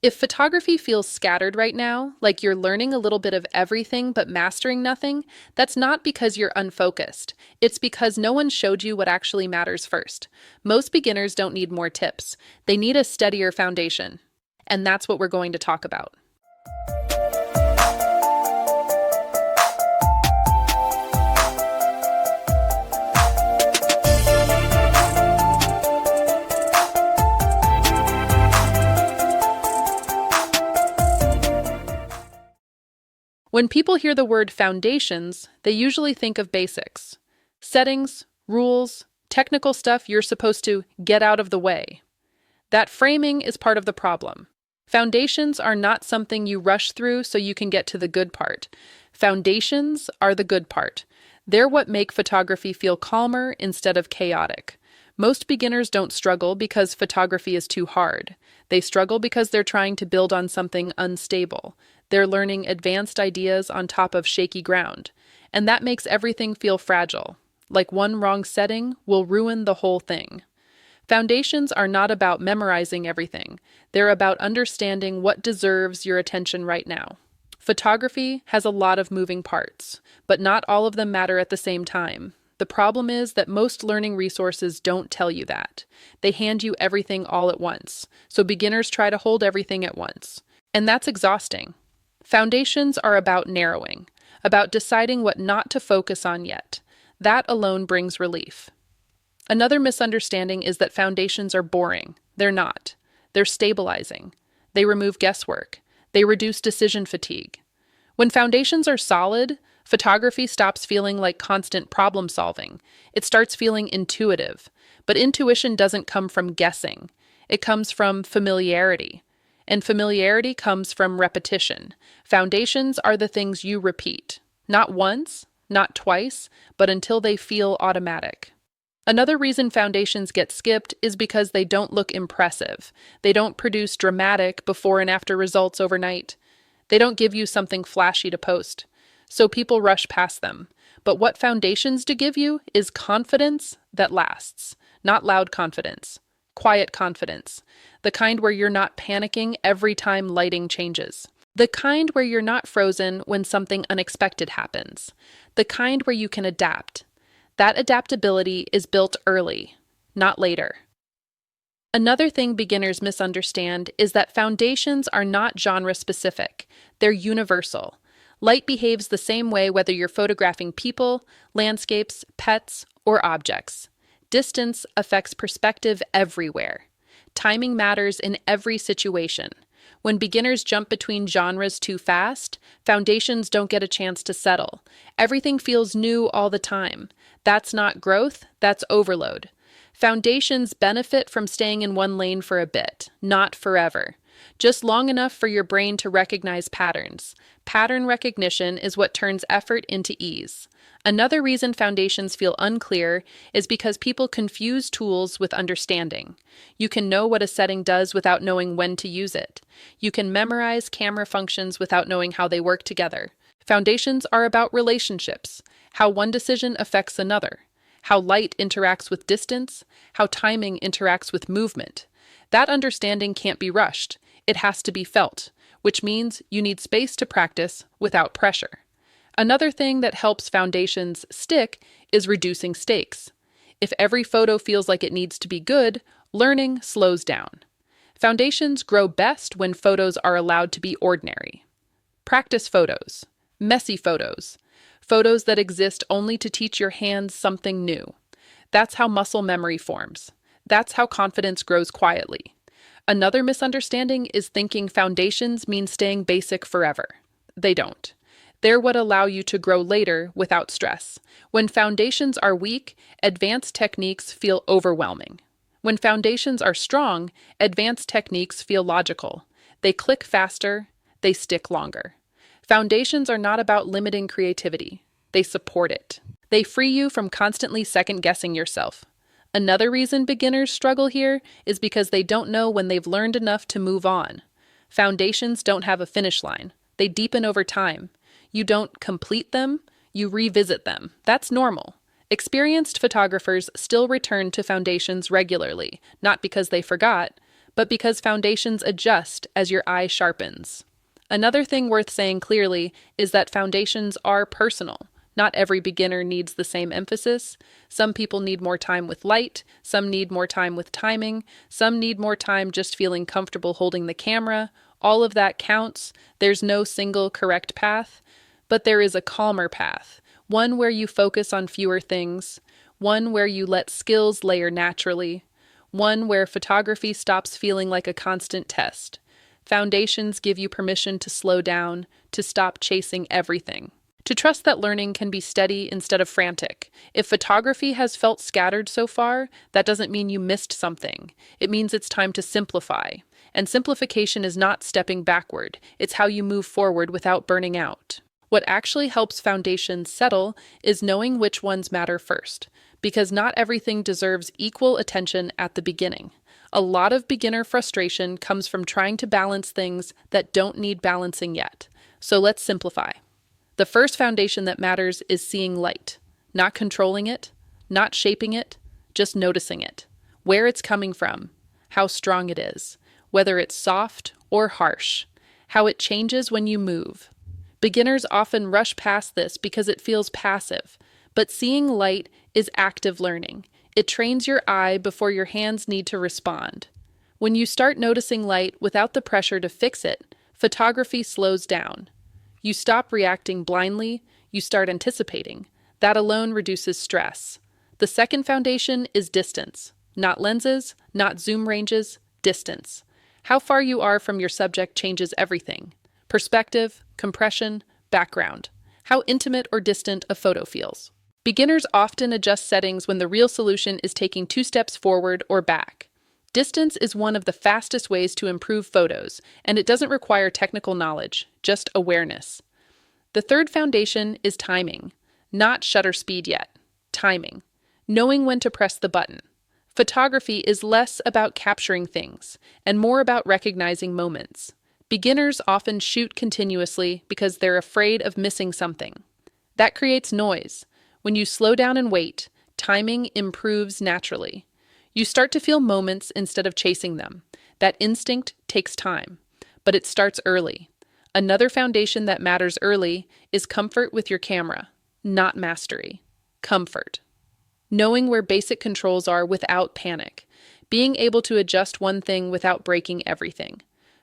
If photography feels scattered right now, like you're learning a little bit of everything but mastering nothing, that's not because you're unfocused. It's because no one showed you what actually matters first. Most beginners don't need more tips. They need a steadier foundation. And that's what we're going to talk about. When people hear the word foundations, they usually think of basics. Settings, rules, technical stuff you're supposed to get out of the way. That framing is part of the problem. Foundations are not something you rush through so you can get to the good part. Foundations are the good part. They're what make photography feel calmer instead of chaotic. Most beginners don't struggle because photography is too hard. They struggle because they're trying to build on something unstable. They're learning advanced ideas on top of shaky ground. And that makes everything feel fragile. Like one wrong setting will ruin the whole thing. Foundations are not about memorizing everything. They're about understanding what deserves your attention right now. Photography has a lot of moving parts, but not all of them matter at the same time. The problem is that most learning resources don't tell you that. They hand you everything all at once, so beginners try to hold everything at once. And that's exhausting. Foundations are about narrowing, about deciding what not to focus on yet. That alone brings relief. Another misunderstanding is that foundations are boring. They're not. They're stabilizing. They remove guesswork. They reduce decision fatigue. When foundations are solid, photography stops feeling like constant problem solving. It starts feeling intuitive. But intuition doesn't come from guessing. It comes from familiarity. And familiarity comes from repetition. Foundations are the things you repeat. Not once, not twice, but until they feel automatic. Another reason foundations get skipped is because they don't look impressive. They don't produce dramatic before and after results overnight. They don't give you something flashy to post. So people rush past them. But what foundations do give you is confidence that lasts, not loud confidence. Quiet confidence. The kind where you're not panicking every time lighting changes. The kind where you're not frozen when something unexpected happens. The kind where you can adapt. That adaptability is built early, not later. Another thing beginners misunderstand is that foundations are not genre-specific. They're universal. Light behaves the same way whether you're photographing people, landscapes, pets, or objects. Distance affects perspective everywhere. Timing matters in every situation. When beginners jump between genres too fast, foundations don't get a chance to settle. Everything feels new all the time. That's not growth, that's overload. Foundations benefit from staying in one lane for a bit, not forever. Just long enough for your brain to recognize patterns. Pattern recognition is what turns effort into ease. Another reason foundations feel unclear is because people confuse tools with understanding. You can know what a setting does without knowing when to use it. You can memorize camera functions without knowing how they work together. Foundations are about relationships, how one decision affects another, how light interacts with distance, how timing interacts with movement. That understanding can't be rushed. It has to be felt, which means you need space to practice without pressure. Another thing that helps foundations stick is reducing stakes. If every photo feels like it needs to be good, learning slows down. Foundations grow best when photos are allowed to be ordinary. Practice photos, messy photos, photos that exist only to teach your hands something new. That's how muscle memory forms. That's how confidence grows quietly. Another misunderstanding is thinking foundations mean staying basic forever. They don't. They're what allow you to grow later without stress. When foundations are weak, advanced techniques feel overwhelming. When foundations are strong, advanced techniques feel logical. They click faster, they stick longer. Foundations are not about limiting creativity. They support it. They free you from constantly second-guessing yourself. Another reason beginners struggle here is because they don't know when they've learned enough to move on. Foundations don't have a finish line. They deepen over time. You don't complete them, you revisit them. That's normal. Experienced photographers still return to foundations regularly, not because they forgot, but because foundations adjust as your eye sharpens. Another thing worth saying clearly is that foundations are personal. Not every beginner needs the same emphasis. Some people need more time with light, some need more time with timing, some need more time just feeling comfortable holding the camera. All of that counts. There's no single correct path, but there is a calmer path, one where you focus on fewer things, one where you let skills layer naturally, one where photography stops feeling like a constant test. Foundations give you permission to slow down, to stop chasing everything, to trust that learning can be steady instead of frantic. If photography has felt scattered so far, that doesn't mean you missed something. It means it's time to simplify. And simplification is not stepping backward, it's how you move forward without burning out. What actually helps foundations settle is knowing which ones matter first, because not everything deserves equal attention at the beginning. A lot of beginner frustration comes from trying to balance things that don't need balancing yet. So let's simplify. The first foundation that matters is seeing light, not controlling it, not shaping it, just noticing it, where it's coming from, how strong it is, whether it's soft or harsh, how it changes when you move. Beginners often rush past this because it feels passive, but seeing light is active learning. It trains your eye before your hands need to respond. When you start noticing light without the pressure to fix it, photography slows down. You stop reacting blindly, you start anticipating. That alone reduces stress. The second foundation is distance. Not lenses, not zoom ranges, distance. How far you are from your subject changes everything. Perspective, compression, background. How intimate or distant a photo feels. Beginners often adjust settings when the real solution is taking 2 steps forward or back. Distance is one of the fastest ways to improve photos, and it doesn't require technical knowledge, just awareness. The third foundation is timing. Not shutter speed yet. Timing. Knowing when to press the button. Photography is less about capturing things, and more about recognizing moments. Beginners often shoot continuously because they're afraid of missing something. That creates noise. When you slow down and wait, timing improves naturally. You start to feel moments instead of chasing them. That instinct takes time, but it starts early. Another foundation that matters early is comfort with your camera, not mastery. Comfort. Knowing where basic controls are without panic. Being able to adjust one thing without breaking everything.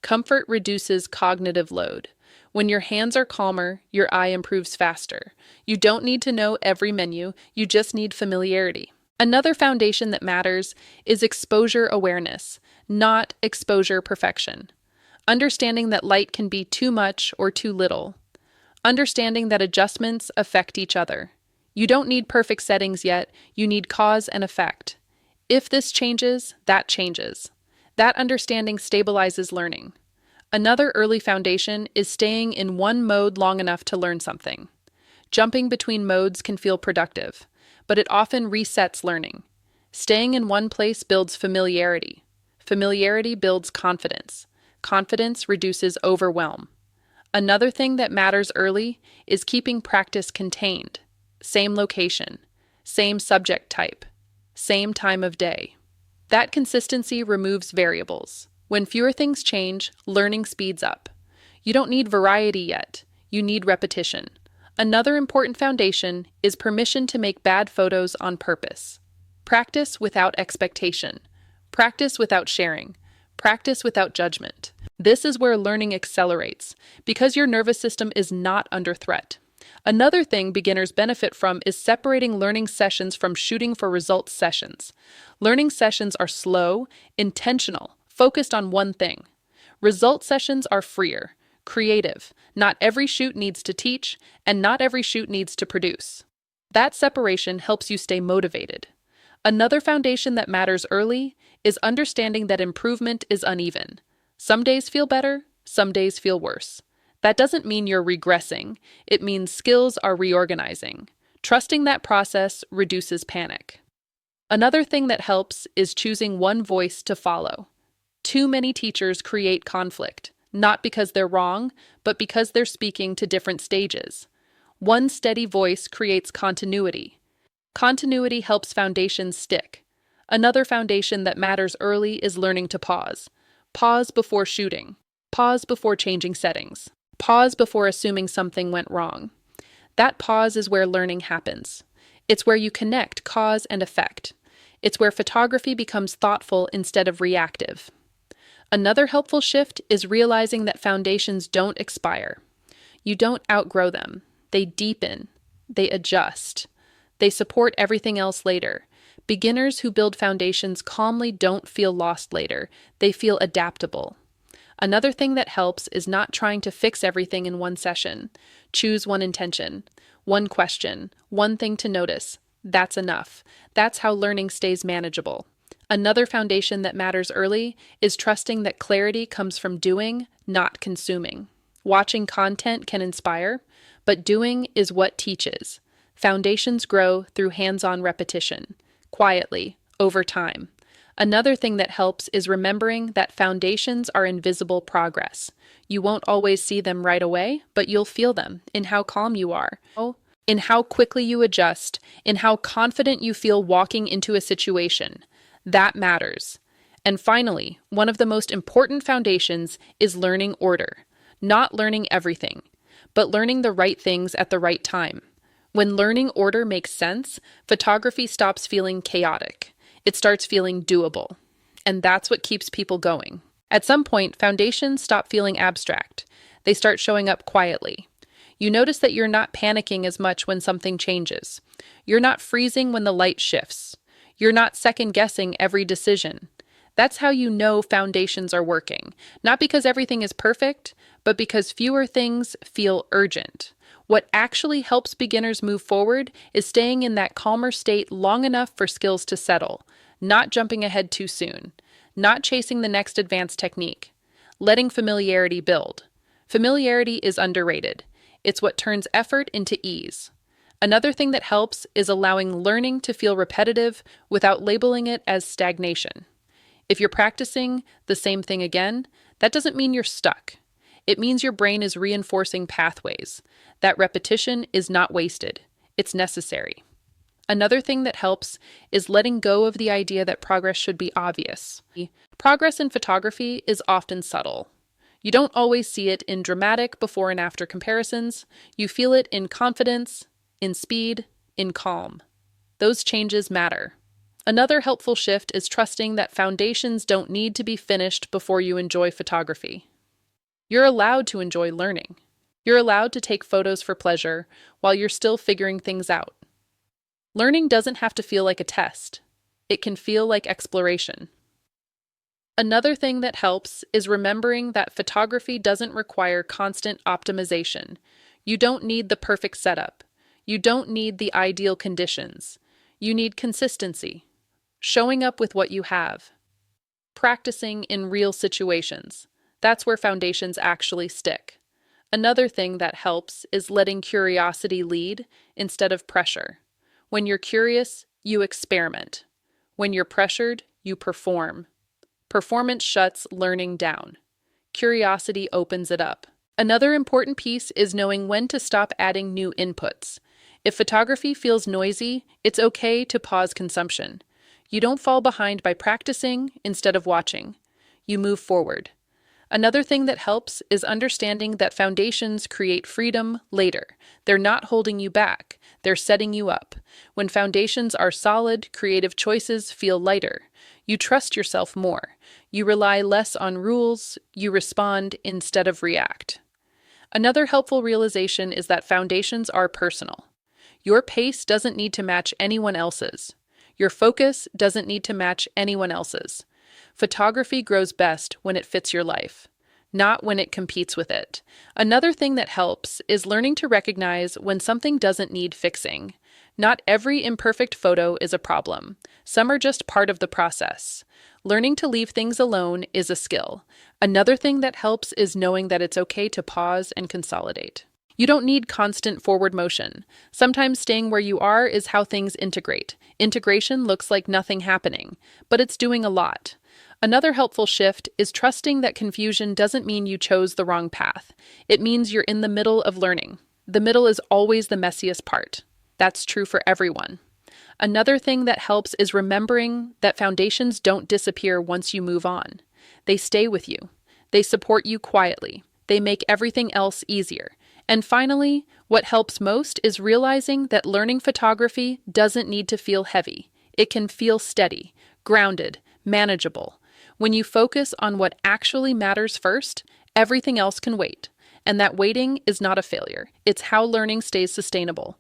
Comfort reduces cognitive load. When your hands are calmer, your eye improves faster. You don't need to know every menu, you just need familiarity. Another foundation that matters is exposure awareness, not exposure perfection. Understanding that light can be too much or too little. Understanding that adjustments affect each other. You don't need perfect settings yet, you need cause and effect. If this changes, that changes. That understanding stabilizes learning. Another early foundation is staying in one mode long enough to learn something. Jumping between modes can feel productive, but it often resets learning. Staying in one place builds familiarity. Familiarity builds confidence. Confidence reduces overwhelm. Another thing that matters early is keeping practice contained. Same location, same subject type, same time of day. That consistency removes variables. When fewer things change, learning speeds up. You don't need variety yet, you need repetition. Another important foundation is permission to make bad photos on purpose. Practice without expectation. Practice without sharing. Practice without judgment. This is where learning accelerates, because your nervous system is not under threat. Another thing beginners benefit from is separating learning sessions from shooting for results sessions. Learning sessions are slow, intentional, focused on one thing. Result sessions are freer, creative. Not every shoot needs to teach, and not every shoot needs to produce. That separation helps you stay motivated. Another foundation that matters early is understanding that improvement is uneven. Some days feel better, some days feel worse. That doesn't mean you're regressing, it means skills are reorganizing. Trusting that process reduces panic. Another thing that helps is choosing one voice to follow. Too many teachers create conflict, not because they're wrong, but because they're speaking to different stages. One steady voice creates continuity. Continuity helps foundations stick. Another foundation that matters early is learning to pause. Pause before shooting. Pause before changing settings. Pause before assuming something went wrong. That pause is where learning happens. It's where you connect cause and effect. It's where photography becomes thoughtful instead of reactive. Another helpful shift is realizing that foundations don't expire. You don't outgrow them. They deepen. They adjust. They support everything else later. Beginners who build foundations calmly don't feel lost later. They feel adaptable. Another thing that helps is not trying to fix everything in one session. Choose one intention, one question, one thing to notice. That's enough. That's how learning stays manageable. Another foundation that matters early is trusting that clarity comes from doing, not consuming. Watching content can inspire, but doing is what teaches. Foundations grow through hands-on repetition, quietly, over time. Another thing that helps is remembering that foundations are invisible progress. You won't always see them right away, but you'll feel them in how calm you are, in how quickly you adjust, in how confident you feel walking into a situation. That matters. And finally, one of the most important foundations is learning order. Not learning everything, but learning the right things at the right time. When learning order makes sense, photography stops feeling chaotic. It starts feeling doable. And that's what keeps people going. At some point, foundations stop feeling abstract. They start showing up quietly. You notice that you're not panicking as much when something changes. You're not freezing when the light shifts. You're not second-guessing every decision. That's how you know foundations are working. Not because everything is perfect, but because fewer things feel urgent. What actually helps beginners move forward is staying in that calmer state long enough for skills to settle, not jumping ahead too soon, not chasing the next advanced technique, letting familiarity build. Familiarity is underrated. It's what turns effort into ease. Another thing that helps is allowing learning to feel repetitive without labeling it as stagnation. If you're practicing the same thing again, that doesn't mean you're stuck. It means your brain is reinforcing pathways. That repetition is not wasted. It's necessary. Another thing that helps is letting go of the idea that progress should be obvious. Progress in photography is often subtle. You don't always see it in dramatic before and after comparisons. You feel it in confidence, in speed, in calm. Those changes matter. Another helpful shift is trusting that foundations don't need to be finished before you enjoy photography. You're allowed to enjoy learning. You're allowed to take photos for pleasure while you're still figuring things out. Learning doesn't have to feel like a test. It can feel like exploration. Another thing that helps is remembering that photography doesn't require constant optimization. You don't need the perfect setup. You don't need the ideal conditions. You need consistency. Showing up with what you have. Practicing in real situations. That's where foundations actually stick. Another thing that helps is letting curiosity lead instead of pressure. When you're curious, you experiment. When you're pressured, you perform. Performance shuts learning down. Curiosity opens it up. Another important piece is knowing when to stop adding new inputs. If photography feels noisy, it's okay to pause consumption. You don't fall behind by practicing instead of watching. You move forward. Another thing that helps is understanding that foundations create freedom later. They're not holding you back. They're setting you up. When foundations are solid, creative choices feel lighter. You trust yourself more. You rely less on rules. You respond instead of react. Another helpful realization is that foundations are personal. Your pace doesn't need to match anyone else's. Your focus doesn't need to match anyone else's. Photography grows best when it fits your life, not when it competes with it. Another thing that helps is learning to recognize when something doesn't need fixing. Not every imperfect photo is a problem. Some are just part of the process. Learning to leave things alone is a skill. Another thing that helps is knowing that it's okay to pause and consolidate. You don't need constant forward motion. Sometimes staying where you are is how things integrate. Integration looks like nothing happening, but it's doing a lot. Another helpful shift is trusting that confusion doesn't mean you chose the wrong path. It means you're in the middle of learning. The middle is always the messiest part. That's true for everyone. Another thing that helps is remembering that foundations don't disappear once you move on. They stay with you. They support you quietly. They make everything else easier. And finally, what helps most is realizing that learning photography doesn't need to feel heavy. It can feel steady, grounded, manageable. When you focus on what actually matters first, everything else can wait. And that waiting is not a failure. It's how learning stays sustainable.